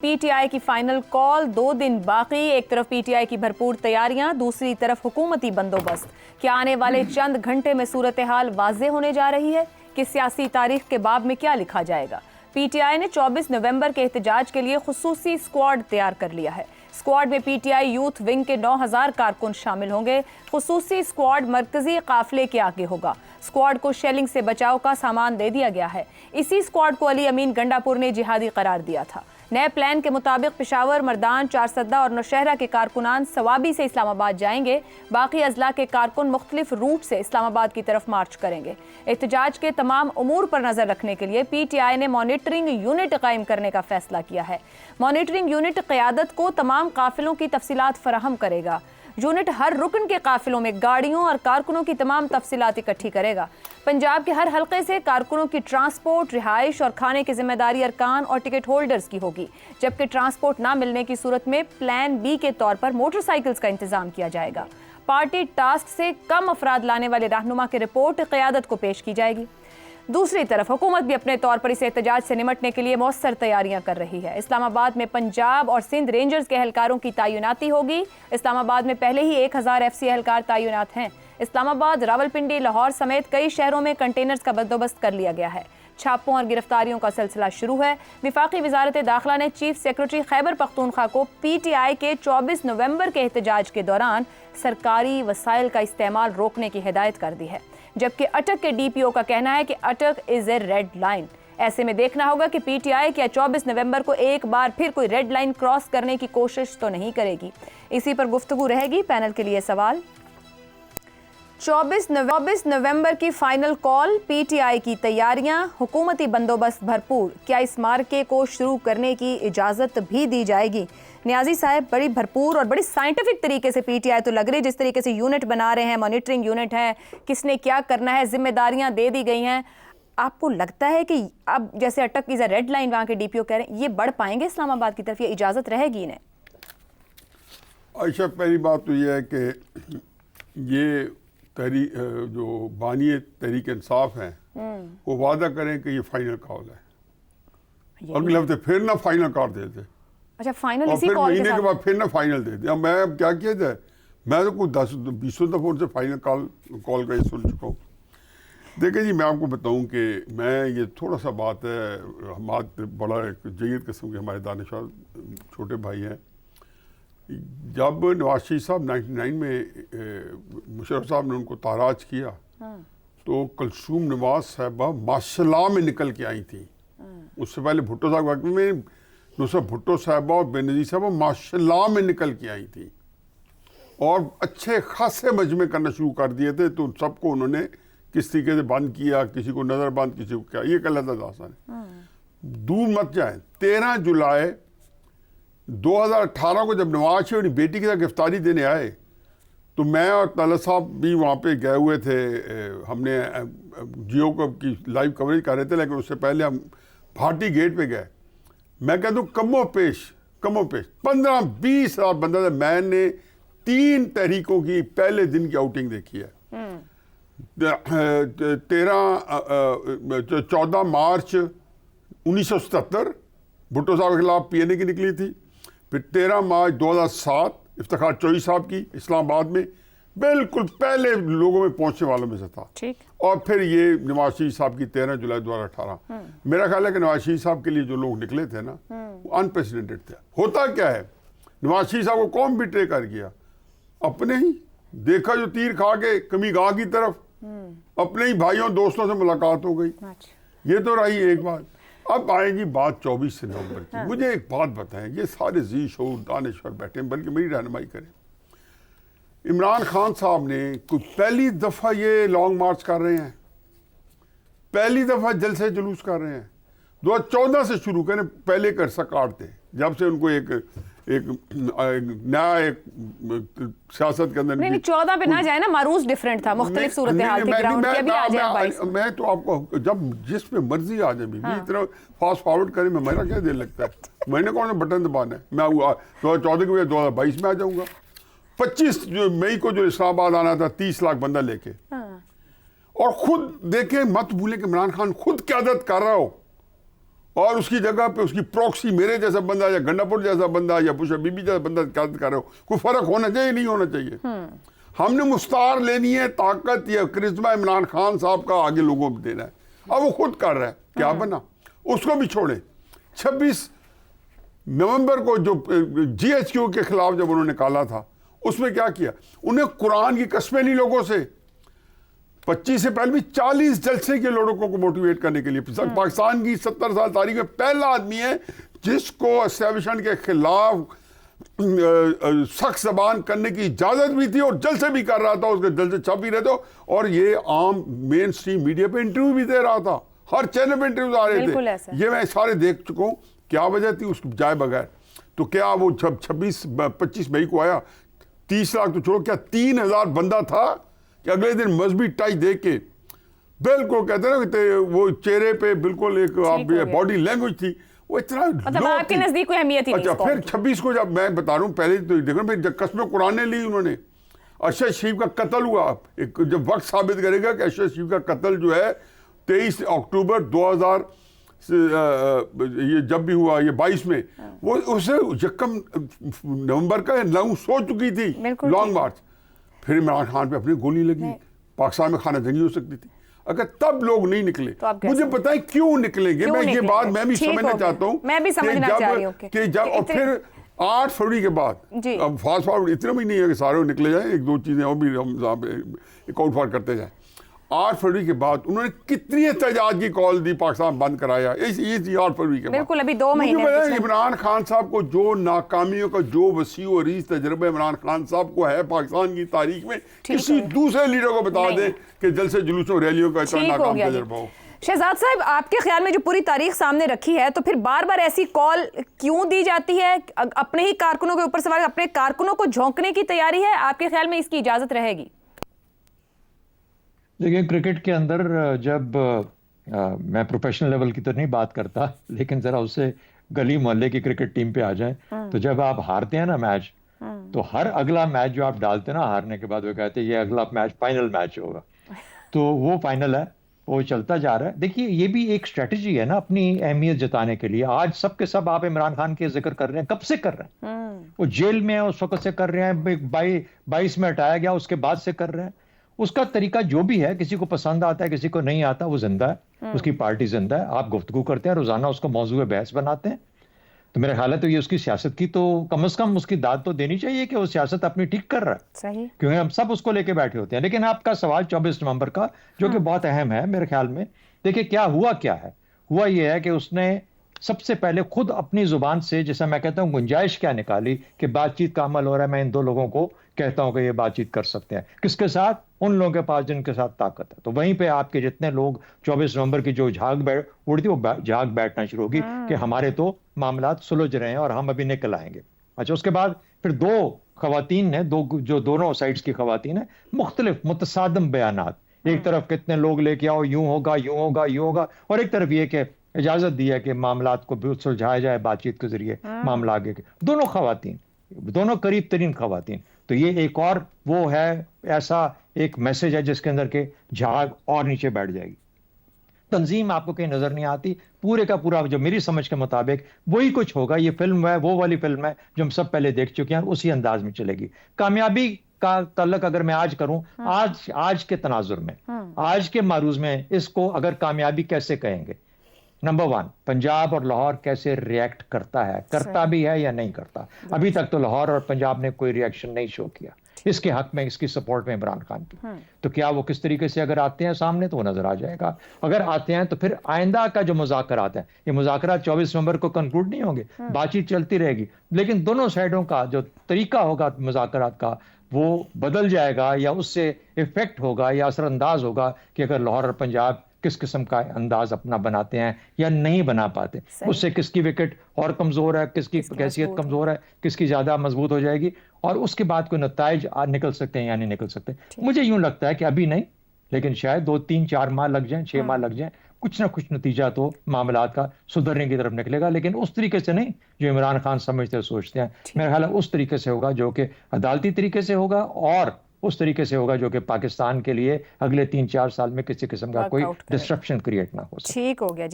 P T I کی final call 2 دن باقی. ایک طرف پی ٹی آئی کی بھرپور تیاریاں، دوسری طرف حکومتی بندوبست. کیا آنے والے چند گھنٹے میں صورتحال واضح ہونے جا رہی ہے کہ سیاسی تاریخ کے باب میں کیا لکھا جائے گا؟ پی ٹی آئی نے 24 نومبر کے احتجاج کے لیے خصوصی اسکواڈ تیار کر لیا ہے. اسکواڈ میں P T I youth wing کے 9000 کارکن شامل ہوں گے. خصوصی اسکواڈ مرکزی قافلے کے آگے ہوگا. اسکواڈ کو شیلنگ سے بچاؤ کا سامان دے دیا گیا ہے. اسی اسکواڈ کو علی امین گنڈا پور نے جہادی قرار دیا تھا. نئے پلان کے مطابق پشاور، مردان، چارسدہ اور نوشہرہ کے کارکنان ثوابی سے اسلام آباد جائیں گے. باقی اضلاع کے کارکن مختلف روٹ سے اسلام آباد کی طرف مارچ کریں گے. احتجاج کے تمام امور پر نظر رکھنے کے لیے پی ٹی آئی نے مانیٹرنگ یونٹ قائم کرنے کا فیصلہ کیا ہے. مانیٹرنگ یونٹ قیادت کو تمام قافلوں کی تفصیلات فراہم کرے گا. یونٹ ہر رکن کے قافلوں میں گاڑیوں اور کارکنوں کی تمام تفصیلات اکٹھی کرے گا. پنجاب کے ہر حلقے سے کارکنوں کی ٹرانسپورٹ، رہائش اور کھانے کی ذمہ داری ارکان اور ٹکٹ ہولڈرز کی ہوگی، جبکہ ٹرانسپورٹ نہ ملنے کی صورت میں پلان بی کے طور پر موٹر سائیکلز کا انتظام کیا جائے گا. پارٹی ٹاسک سے کم افراد لانے والے رہنما کی رپورٹ قیادت کو پیش کی جائے گی. دوسری طرف حکومت بھی اپنے طور پر اس احتجاج سے نمٹنے کے لیے مؤثر تیاریاں کر رہی ہے. اسلام آباد میں پنجاب اور سندھ رینجرز کے اہلکاروں کی تعیناتی ہوگی. اسلام آباد میں پہلے ہی 1000 ایف سی اہلکار تعینات ہیں. اسلام آباد، راولپنڈی، لاہور سمیت کئی شہروں میں کنٹینرز کا بندوبست کر لیا گیا ہے. چھاپوں اور گرفتاریوں کا سلسلہ شروع ہے. وفاقی وزارت داخلہ نے چیف سیکرٹری خیبر پختونخوا کو پی ٹی آئی کے 24 نومبر کے احتجاج کے دوران سرکاری وسائل کا استعمال روکنے کی ہدایت کر دی ہے، جبکہ اٹک کے ڈی پی او کا کہنا ہے کہ اٹک از اے ریڈ لائن. ایسے میں دیکھنا ہوگا کہ پی ٹی آئی کیا 24 نومبر کو ایک بار پھر کوئی ریڈ لائن کراس کرنے کی کوشش تو نہیں کرے گی. اسی پر گفتگو رہے گی. پینل کے لیے سوال: 24 نومبر کی final call, P T I کی تیاریاں، حکومتی بندوبست بھرپور. کیا اس مارکے کو شروع کرنے کی اجازت بھی دی جائے گی؟ نیازی صاحب، بڑی بھرپور اور بڑی سائنٹیفک طریقے سے پی ٹی آئی تو لگ رہی، جس طریقے سے یونٹ بنا رہے ہیں، مانیٹرنگ یونٹ ہے، کس نے کیا کرنا ہے، ذمہ داریاں دے دی گئی ہیں. آپ کو لگتا ہے کہ اب جیسے اٹک از اے ریڈ لائن وہاں کے ڈی پی او کہہ رہے ہیں، یہ بڑھ پائیں گے اسلام آباد کی طرف، یہ اجازت رہے گی انہیں؟ عائشہ، پہلی بات تو یہ ہے کہ یہ جو بانی تحریک انصاف ہیں وہ وعدہ کریں کہ یہ فائنل کال ہے، اگلے ہفتے پھر نہ فائنل کال دے دیں. اچھا، فائنل اور اسی پھر کال مہینے کے بعد پھر نہ فائنل دے دیں. اب میں کیا کیا جائے، میں تو کوئی 10-20 دفعہ ان سے فائنل کال کا یہ سن چکا ہوں. دیکھیں جی، میں آپ کو بتاؤں کہ میں یہ تھوڑا سا بات ہے، ہمارے بڑا ایک جید قسم کے ہمارے دانشور چھوٹے بھائی ہیں. جب نواز شریف صاحب 99 میں مشرف صاحب نے ان کو تاراج کیا تو کلثوم نواز صاحبہ ماشاء اللہ میں نکل کے آئی تھیں. اس سے پہلے بھٹو صاحب وقت میں نصرت بھٹو صاحبہ اور بے نظیر صاحبہ ماشاء اللہ میں نکل کے آئی تھیں اور اچھے خاصے مجمع کرنا شروع کر دیے تھے. تو سب کو انہوں نے کس طریقے سے بند کیا، کسی کو نظر بند، کسی کو کیا. یہ کہ اللہ داستان ہے. دور مت جائیں. 13 جولائی 2018 کو جب نواز شریف اپنی بیٹی کے ساتھ گرفتاری دینے آئے تو میں اور طلعت صاحب بھی وہاں پہ گئے ہوئے تھے. ہم نے جیو کی لائیو کوریج کر رہے تھے، لیکن اس سے پہلے ہم بھارتی گیٹ پہ گئے. میں کہتا ہوں کم و پیش 15-20 ہزار بندہ تھا. میں نے 3 تحریکوں کی پہلے دن کی آؤٹنگ دیکھی ہے. 14 مارچ 1977 بھٹو صاحب کے خلاف پی این اے کی نکلی تھی. پھر 13 مارچ 2007 افتخار چوہدری صاحب کی اسلام آباد میں، بالکل پہلے لوگوں میں پہنچنے والوں میں سے تھا. اور پھر یہ نواز شریف صاحب کی 13 جولائی 2018. میرا خیال ہے کہ نواز شریف صاحب کے لیے جو لوگ نکلے تھے نا وہ انپریسیڈنٹڈ تھے. ہوتا کیا ہے، نواز شریف صاحب کو کون بیٹرے کر گیا؟ اپنے ہی دیکھا جو تیر کھا کے کمی گاہ کی طرف، اپنے ہی بھائیوں دوستوں سے ملاقات ہو گئی. یہ تو رہی ایک بات. اب آئے گی بات 24 نومبر کی. مجھے ایک بات بتائیں، یہ سارے ذی شعور دانشور بیٹھے ہیں، بلکہ میری رہنمائی کریں. عمران خان صاحب نے کوئی پہلی دفعہ یہ لانگ مارچ کر رہے ہیں، پہلی دفعہ جلسے جلوس کر رہے ہیں. 2014 سے شروع کریں، پہلے کا عرصہ کاٹتے ہیں جب سے ان کو ایک نیا سیاست کے اندر. نہیں 14 پہ نہ جائے نا، معروض ڈیفرنٹ تھا، مختلف صورتحال تھی گراؤنڈ کی. ابھی آ جائے 22. میں تو آپ کو جب جس پہ مرضی آ جائے بھی طرح فاسٹ فارورڈ کریں، میں میرا کیا دل لگتا ہے، میں نے کون سا بٹن دبانا ہے. میں 2014 کے بعد 2022 میں آ جاؤں گا. 25 مئی کو جو اسلام آباد آنا تھا 30 لاکھ بندہ لے کے. اور خود دیکھیں، مت بھولیں کہ عمران خان خود قیادت کر رہا ہو اور اس کی جگہ پہ اس کی پروکسی میرے جیسا بندہ یا گنڈاپور جیسا بندہ یا بش بی بی جیسا بندہ قیادت کر رہے ہو، کوئی فرق ہونا چاہیے نہیں ہونا چاہیے؟ ہم نے مستعار لینی ہے طاقت یا کرزمہ عمران خان صاحب کا آگے لوگوں کو دینا ہے، اب وہ خود کر رہا ہے، کیا بنا؟ اس کو بھی چھوڑیں۔ 26 نومبر کو جو جی ایچ کیو کے خلاف جب انہوں نے نکالا تھا، اس میں کیا کیا؟ انہیں قرآن کی قسمیں لی لوگوں سے۔ 25 سے پہلے بھی 40 جلسے کے لوگوں کو موٹیویٹ کرنے کے لیے۔ پاکستان کی 70 سال تاریخ میں پہلا آدمی ہے جس کو اسٹیبلشمنٹ کے خلاف سخت زبان کرنے کی اجازت بھی تھی اور جلسے بھی کر رہا تھا، اس کے جلسے چھپ بھی رہے تھے، اور یہ عام مین سٹریم میڈیا پہ انٹرویو بھی دے رہا تھا، ہر چینل پہ انٹرویو آ رہے تھے۔ یہ میں سارے دیکھ چکا ہوں۔ کیا وجہ تھی اس جائے بغیر؟ تو کیا وہ 25 مئی کو آیا 30 لاکھ تو چھوڑو، کیا 3000 بندہ تھا کہ اگلے دن مذہبی ٹچ دے کے بالکل کہتے ہیں نا وہ چہرے پہ بالکل ایک باڈی لینگویج تھی، وہ اتنا مطلب آپ کے نزدیک کوئی اہمیت ہی نہیں۔ اچھا پھر 26 کو جب میں بتا رہا ہوں، پہلے تو دیکھو پھر جب قسمیں قرآن لے لی انہوں نے، ارشد شریف کا قتل ہوا، جب وقت ثابت کرے گا کہ ارشد شریف کا قتل جو ہے 23 اکتوبر 2000 یہ جب بھی ہوا، یہ 22 میں، وہ اسے یکم نومبر کا اناؤنس ہو چکی تھی لانگ مارچ۔ پھر عمران خان پہ اپنی گولی لگی، پاکستان میں خانہ جنگی ہو سکتی تھی اگر تب لوگ نہیں نکلے۔ مجھے بتائیں کیوں نکلیں گے؟ میں یہ بات میں بھی سمجھنا چاہتا ہوں کہ جب اور پھر 8 فروری کے بعد، اب فاسٹ فارورڈ اتنا بھی نہیں ہے کہ سارے نکلے جائیں، ایک دو چیزیں اور بھی ہم ایک آؤٹ فارورڈ کرتے جائیں۔ 8 فروری کے بعد انہوں نے کتنی احتجاج کی کال دی، پاکستان بند کرایا، یہ تھی 8 فروری کے بعد۔ بالکل ابھی 2 مہینے عمران خان صاحب کو جو ناکامیوں کا جو وسیع و عریض تجربہ عمران خان صاحب کو ہے پاکستان کی تاریخ میں، کسی دوسرے لیڈر کو بتا دیں کہ جلسے جلوسوں ریلیوں کا اتنا ناکام تجربہ ہو۔ شہزاد صاحب، آپ کے خیال میں جو پوری تاریخ سامنے رکھی ہے، تو پھر بار بار ایسی کال کیوں دی جاتی ہے؟ اپنے ہی کارکنوں کے اوپر سوال، اپنے کارکنوں کو جھونکنے کی تیاری ہے؟ آپ کے خیال میں اس کی اجازت رہے گی؟ دیکھیں کرکٹ کے اندر جب میں پروفیشنل لیول کی تو نہیں بات کرتا، لیکن ذرا اس سے گلی محلے کی کرکٹ ٹیم پہ آ جائیں تو جب آپ ہارتے ہیں نا میچ، تو ہر اگلا میچ جو آپ ڈالتے ہیں نا ہارنے کے بعد، وہ کہتے ہیں یہ اگلا میچ فائنل میچ ہوگا، تو وہ فائنل ہے، وہ چلتا جا رہا ہے۔ دیکھیے یہ بھی ایک اسٹریٹجی ہے نا اپنی اہمیت جتانے کے لیے۔ آج سب کے سب آپ عمران خان کے ذکر کر رہے ہیں، کب سے کر رہے ہیں؟ وہ جیل میں اس وقت سے کر رہے ہیں، 22 میں ہٹایا گیا اس کے بعد سے کر رہے ہیں۔ اس کا طریقہ جو بھی ہے، کسی کو پسند آتا ہے کسی کو نہیں آتا، وہ زندہ ہے، اس کی پارٹی زندہ ہے، آپ گفتگو کرتے ہیں روزانہ، اس کو موضوع بحث بناتے ہیں، تو میرے خیال ہے تو یہ اس کی سیاست کی تو کم از کم اس کی داد تو دینی چاہیے کہ وہ سیاست اپنی ٹھیک کر رہا ہے، صحیح، کیونکہ ہم سب اس کو لے کے بیٹھے ہوتے ہیں۔ لیکن آپ کا سوال 24 نومبر کا جو کہ بہت اہم ہے میرے خیال میں، دیکھیں کیا ہے؟ ہوا یہ ہے کہ اس نے سب سے پہلے خود اپنی زبان سے، جیسا میں کہتا ہوں گنجائش کیا نکالی کہ بات چیت کا عمل ہو رہا ہے، میں ان 2 لوگوں کو کہتا ہوں کہ یہ بات چیت کر سکتے ہیں۔ کس کے ساتھ؟ ان لوگوں کے پاس جن کے ساتھ طاقت ہے۔ تو وہیں پہ آپ کے جتنے لوگ 24 نومبر کی جو جھاگ اڑتی، وہ جھاگ بیٹھنا شروع ہوگی کہ ہمارے تو معاملات سلجھ رہے ہیں اور ہم ابھی نکل آئیں گے۔ اچھا، اس کے بعد پھر 2 خواتین نے، جو دونوں سائڈز کی خواتین ہیں، مختلف متصادم بیانات، ایک طرف کتنے لوگ لے کے آؤ، یوں ہوگا یوں ہوگا یوں ہوگا، اور ایک طرف یہ کہ اجازت دی ہے کہ معاملات کو بھی سلجھایا جائے بات چیت کے ذریعے، معاملہ آگے کے۔ دونوں خواتین، دونوں قریب ترین خواتین، تو یہ ایک اور وہ ہے، ایسا ایک میسج ہے جس کے اندر کہ جھاگ اور نیچے بیٹھ جائے گی۔ تنظیم آپ کو کہیں نظر نہیں آتی، پورے کا پورا جو میری سمجھ کے مطابق وہی کچھ ہوگا۔ یہ فلم ہے، وہ والی فلم ہے جو ہم سب پہلے دیکھ چکے ہیں، اسی انداز میں چلے گی۔ کامیابی کا تعلق اگر میں آج کروں، آج کے تناظر میں، آج کے معروض میں، اس کو اگر کامیابی کیسے کہیں گے؟ نمبر 1، پنجاب اور لاہور کیسے ریئیکٹ کرتا بھی ہے یا نہیں کرتا؟ ابھی تک تو لاہور اور پنجاب نے کوئی ریئیکشن نہیں شو کیا اس کے حق میں، اس کی سپورٹ میں عمران خان کی۔ تو کیا وہ کس طریقے سے اگر آتے ہیں سامنے تو وہ نظر آ جائے گا۔ اگر آتے ہیں تو پھر آئندہ کا جو مذاکرات ہیں، یہ مذاکرات 24 نومبر کو کنکلوڈ نہیں ہوں گے، بات چیت چلتی رہے گی، لیکن دونوں سائڈوں کا جو طریقہ ہوگا مذاکرات کا وہ بدل جائے گا، یا اس سے افیکٹ ہوگا یا اثر انداز ہوگا کہ اگر لاہور اور پنجاب کس قسم کا انداز اپنا بناتے ہیں یا نہیں بنا پاتے، اس سے کس کی وکٹ اور کمزور ہے، کس کی حیثیت کمزور ہے، کس کی زیادہ مضبوط ہو جائے گی، اور اس کے بعد کوئی نتائج نکل سکتے ہیں یا نہیں نکل سکتے۔ مجھے یوں لگتا ہے کہ ابھی نہیں، لیکن شاید 2 3 4 ماہ لگ جائیں، 6 ماہ لگ جائیں، کچھ نہ کچھ نتیجہ تو معاملات کا سدھرنے کی طرف نکلے گا، لیکن اس طریقے سے نہیں جو عمران خان سمجھتے سوچتے ہیں۔ میرا خیال ہے اس طریقے سے ہوگا جو کہ عدالتی طریقے سے ہوگا، اور اس طریقے سے ہوگا جو کہ پاکستان کے لیے اگلے 3 4 سال میں کسی قسم کا کوئی ڈسٹرپشن کریٹ نہ ہو سکے۔ ٹھیک ہو گیا جی۔